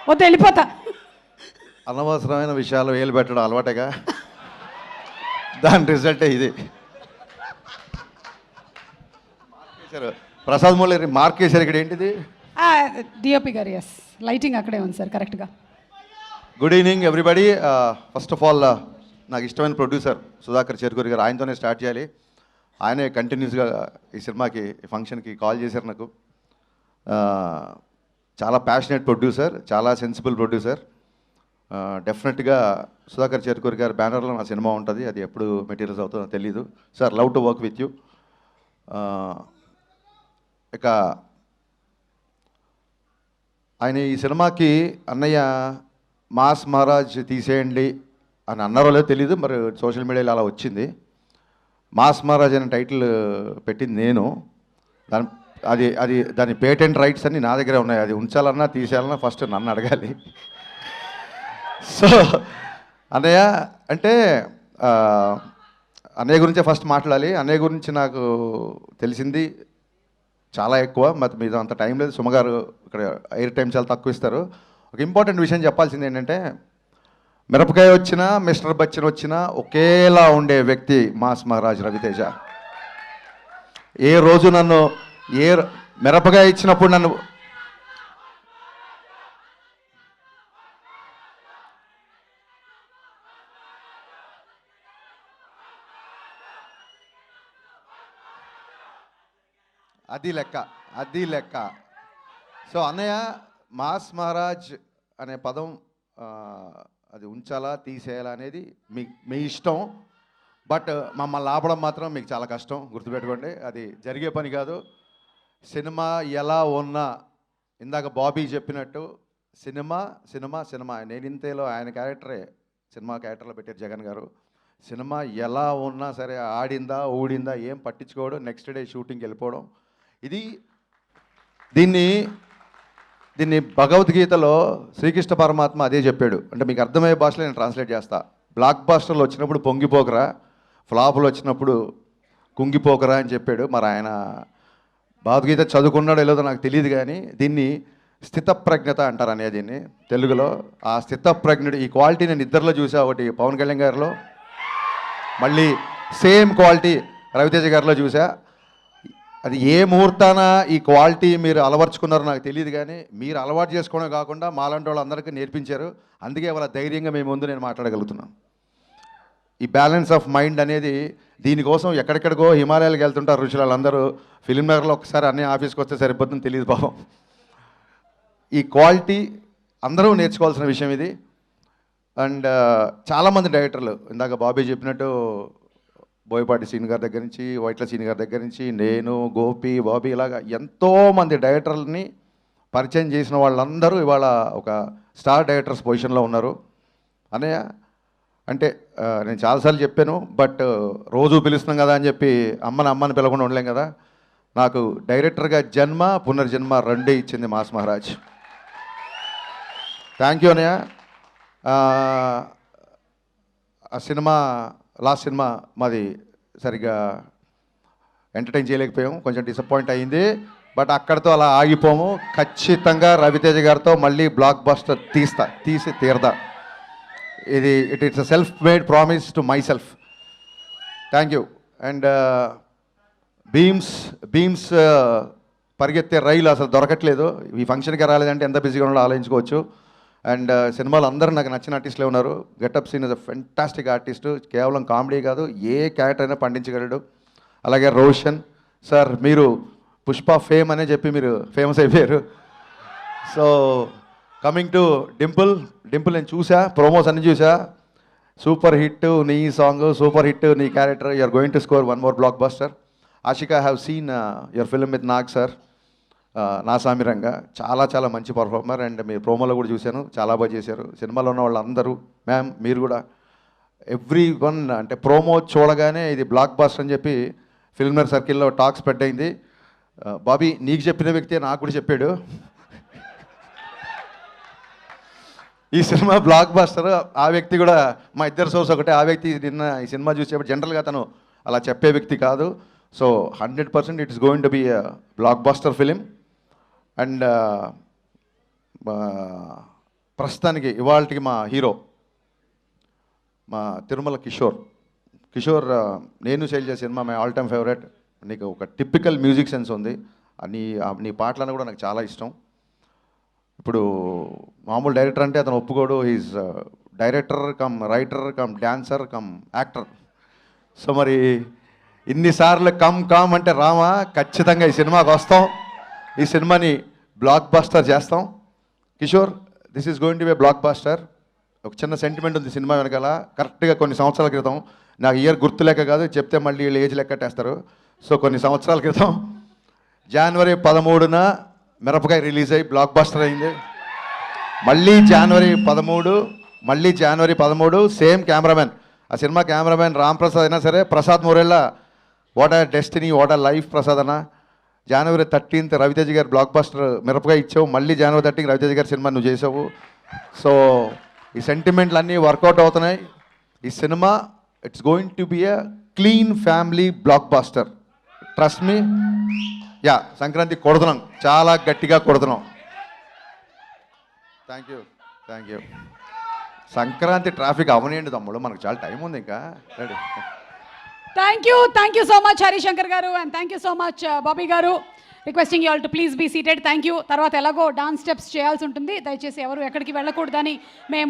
వద్దు వెళ్ళిపోతా. అనవసరమైన విషయాలు వేలు పెట్టడం అలవాటేగా, దాని రిజల్టే ఇది. ప్రసాద్ మూలరి మార్క్ వేశారు ఇక్కడ. ఏంటిది? డిఓపి గారు. ఎస్, లైటింగ్ అక్కడే ఉంది సార్ కరెక్ట్గా. Good evening everybody. First of all నాకు ఇష్టమైన ప్రొడ్యూసర్ సుధాకర్ చెరుకూరి గారు, ఆయనతోనే స్టార్ట్ చేయాలి. ఆయనే కంటిన్యూస్గా ఈ సినిమాకి ఈ ఫంక్షన్కి కాల్ చేశారు నాకు. చాలా ప్యాషనేట్ ప్రొడ్యూసర్, చాలా సెన్సిబుల్ ప్రొడ్యూసర్. డెఫినెట్గా సుధాకర్ చెరుకూరి గారి బ్యానర్లో నా సినిమా ఉంటుంది. అది ఎప్పుడు మెటీరియల్స్ అవుతుందో తెలీదు. Sir, love to work with you. ఇక ఆయన ఈ సినిమాకి అన్నయ్య మాస్ మహారాజ్ తీసేయండి అని అన్నారో లేదో తెలీదు, మరి సోషల్ మీడియాలో అలా వచ్చింది. మాస్ మహారాజ్ అనే టైటిల్ పెట్టింది నేను. దాని పేటెంట్ రైట్స్ అన్నీ నా దగ్గరే ఉన్నాయి. అది ఉంచాలన్నా తీసేయాలన్నా ఫస్ట్ నన్ను అడగాలి. సో అన్నయ్య అంటే అన్నయ్య గురించే ఫస్ట్ మాట్లాడాలి. అన్నయ్య గురించి నాకు తెలిసింది చాలా ఎక్కువ, మరి మీద అంత టైం లేదు. సుమగారు ఇక్కడ ఎయిర్ టైం చాలా తక్కువ ఇస్తారు. ఒక ఇంపార్టెంట్ విషయం చెప్పాల్సింది ఏంటంటే, మిరపకాయ వచ్చినా మిస్టర్ బచ్చన్ వచ్చినా ఒకేలా ఉండే వ్యక్తి మాస్ మహారాజ్ రవితేజ. ఏ రోజు నన్ను మిరపకాయ ఇచ్చినప్పుడు నన్ను అది లెక్క. సో అన్నయ్య, మాస్ మహారాజ్ అనే పదం అది ఉంచాలా తీసేయాలా అనేది మీ ఇష్టం. బట్ మమ్మల్ని ఆపడం మాత్రం మీకు చాలా కష్టం, గుర్తుపెట్టుకోండి. అది జరిగే పని కాదు. సినిమా ఎలా ఉన్నా, ఇందాక బాబీ చెప్పినట్టు సినిమా సినిమా సినిమా. నేను ఇంతేలో ఆయన క్యారెక్టరే సినిమా క్యారెక్టర్లో పెట్టారు జగన్ గారు. సినిమా ఎలా ఉన్నా సరే, ఆడిందా ఊడిందా ఏం పట్టించుకోవడం, నెక్స్ట్ డే షూటింగ్కి వెళ్ళిపోవడం. దీన్ని భగవద్గీతలో శ్రీకృష్ణ పరమాత్మ అదే చెప్పాడు. అంటే మీకు అర్థమయ్యే భాషలో నేను ట్రాన్స్లేట్ చేస్తా. బ్లాక్ బాస్టర్లు వచ్చినప్పుడు పొంగిపోకరా, ఫ్లాపులు వచ్చినప్పుడు కుంగిపోకరా అని చెప్పాడు. మరి ఆయన భగవద్గీత చదువుకున్నాడో లేదో నాకు తెలియదు, కానీ దీన్ని స్థితప్రజ్ఞత అంటారు అనేది దీన్ని తెలుగులో. ఆ స్థితప్రజ్ఞుడు ఈ క్వాలిటీ నేను ఇద్దరిలో చూసా. ఒకటి పవన్ కళ్యాణ్ గారిలో, మళ్ళీ సేమ్ క్వాలిటీ రవితేజ గారిలో చూసా. అది ఏ ముహూర్తాన ఈ క్వాలిటీ మీరు అలవర్చుకున్నారో నాకు తెలియదు, కానీ మీరు అలవాటు చేసుకోవడం కాకుండా మాలాంటి వాళ్ళందరికీ నేర్పించారు. అందుకే వాళ్ళ ధైర్యంగా మీ ముందు నేను మాట్లాడగలుగుతున్నాను. ఈ బ్యాలెన్స్ ఆఫ్ మైండ్ అనేది, దీనికోసం ఎక్కడెక్కడికో హిమాలయాలకు వెళ్తుంటారు ఋషులు. వాళ్ళందరూ ఫిల్మ్ నగర్లో ఒకసారి అన్నీ ఆఫీస్కి వస్తే సరిపోతుందని తెలియదు పాపం. ఈ క్వాలిటీ అందరూ నేర్చుకోవాల్సిన విషయం ఇది. అండ్ చాలామంది డైరెక్టర్లు, ఇందాక బాబీ చెప్పినట్టు బోయపాటి సీన్ గారి దగ్గర నుంచి, వైట్ల సీన్ గారి దగ్గర నుంచి, నేను, గోపి, బాబీ, ఇలాగా ఎంతోమంది డైరెక్టర్లని పరిచయం చేసిన వాళ్ళందరూ ఇవాళ ఒక స్టార్ డైరెక్టర్స్ పొజిషన్లో ఉన్నారు. అన్నయ్య అంటే నేను చాలాసార్లు చెప్పాను, బట్ రోజు పిలుస్తున్నాం కదా అని చెప్పి అమ్మని పిలవకుండా ఉండలేం కదా. నాకు డైరెక్టర్గా జన్మ పునర్జన్మ రెండే ఇచ్చింది మాస్ మహారాజ్. థ్యాంక్ యూ అన్నయ్య. ఆ సినిమా, లాస్ట్ సినిమా మాది సరిగ్గా ఎంటర్టైన్ చేయలేకపోయాము, కొంచెం డిసప్పాయింట్ అయ్యింది. బట్ అక్కడితో అలా ఆగిపోము. ఖచ్చితంగా రవితేజ గారితో మళ్ళీ బ్లాక్ బస్టర్ తీసి తీరదా. It's a self made promise to myself. Thank you. And బీమ్స్ పరిగెత్తే రైలు అసలు దొరకట్లేదు. ఈ ఫంక్షన్కి రాలేదంటే ఎంత బిజీగా ఉన్నాడో ఆలోచించుకోవచ్చు. అండ్ సినిమాలో అందరూ నాకు నచ్చిన ఆర్టిస్టులే ఉన్నారు. Getup Seenu is a fantastic artist. కేవలం కామెడీ కాదు, ఏ క్యారెక్టర్ అయినా పండించగలడు. అలాగే రోషన్ సార్, మీరు పుష్ప ఫేమ్ అనే చెప్పి మీరు ఫేమస్ అయిపోయారు. సో కమింగ్ టు డింపుల్ నేను చూసా, ప్రోమోస్ అన్ని చూసా. సూపర్ హిట్ నీ సాంగ్, సూపర్ హిట్ నీ character. You are going to score one more blockbuster. Ashika, have seen your film with Nag sir, Naa Saamiranga. చాలా చాలా మంచి పర్ఫార్మర్. అండ్ మీ ప్రోమోలో కూడా చూశాను, చాలా బాగా చేశారు. సినిమాలో ఉన్న వాళ్ళందరూ, మ్యామ్ మీరు కూడా, ఎవ్రీ వన్ అంటే ప్రోమో చూడగానే ఇది బ్లాక్ బస్టర్ అని చెప్పి ఫిల్మర్ సర్కిల్లో టాక్ స్ప్రెడ్ అయింది. బాబీ, నీకు చెప్పిన వ్యక్తే నాకు కూడా చెప్పాడు ఈ సినిమా బ్లాక్ బస్టర్. ఆ వ్యక్తి కూడా మా ఇద్దరు సోర్స్ ఒకటే. ఆ వ్యక్తి నిన్న ఈ సినిమా చూసేప్పుడు జనరల్గా తను అలా చెప్పే వ్యక్తి కాదు. So 100% it's going to be blockbuster film. And ప్రస్తుతానికి ఇవాళకి మా హీరో మా Tirumala Kishore Nenu Sailaja cinema my all time favourite. నీకు ఒక టిపికల్ మ్యూజిక్ సెన్స్ ఉంది. నీ పాటలను కూడా నాకు చాలా ఇష్టం. ఇప్పుడు మామూలు డైరెక్టర్ అంటే అతను ఒప్పుకోడు. Is director cum writer cum dancer come actor. So మరి ఇన్నిసార్లు కమ్ అంటే రామా, ఖచ్చితంగా ఈ సినిమాకి వస్తాం. ఈ సినిమాని బ్లాక్ బస్టర్ చేస్తాం. Kishore, this is going to be blockbuster. ఒక చిన్న సెంటిమెంట్ ఉంది సినిమా వెనకాల. కరెక్ట్గా కొన్ని సంవత్సరాల క్రితం, నాకు ఇయర్ గుర్తు లెక్క కాదు, చెప్తే మళ్ళీ వీళ్ళు ఏజ్ లెక్కట్టేస్తారు. సో కొన్ని సంవత్సరాల క్రితం జనవరి 13న మిరపకాయ రిలీజ్ అయ్యి బ్లాక్ బస్టర్ అయింది. మళ్ళీ జనవరి 13 సేమ్ కెమెరామెన్. ఆ సినిమా కెమెరామెన్ రామ్ ప్రసాద్ అయినా సరే, Prasad Murella what are destiny, what are life Prasad అన్న. జనవరి 13th రవితేజ గారు బ్లాక్ బస్టర్ మిరపకాయ ఇచ్చావు. మళ్ళీ జనవరి 13th రవితేజ గారి సినిమా నువ్వు చేసావు. సో ఈ సెంటిమెంట్లు అన్నీ వర్కౌట్ అవుతున్నాయి. ఈ సినిమా it's going to be a clean family blockbuster. Trust me. Yeah, Sankranti కొడుతున్నాం, చాలా గట్టిగా కొడుతున్నాం. థ్యాంక్ యూ. సంక్రాంతి ట్రాఫిక్ అవనేయండి తమ్ముడు, మనకు చాలా టైం ఉంది ఇంకా. Ready. Thank you so much Harishankar garu, and thank you so much Bobby garu. Requesting you all to please be seated. Thank you. తర్వాత ఎలాగో డాన్స్ స్టెప్స్ చేయాల్సి ఉంటుంది, దయచేసి ఎవరు ఎక్కడికి వెళ్ళకూడదని మేము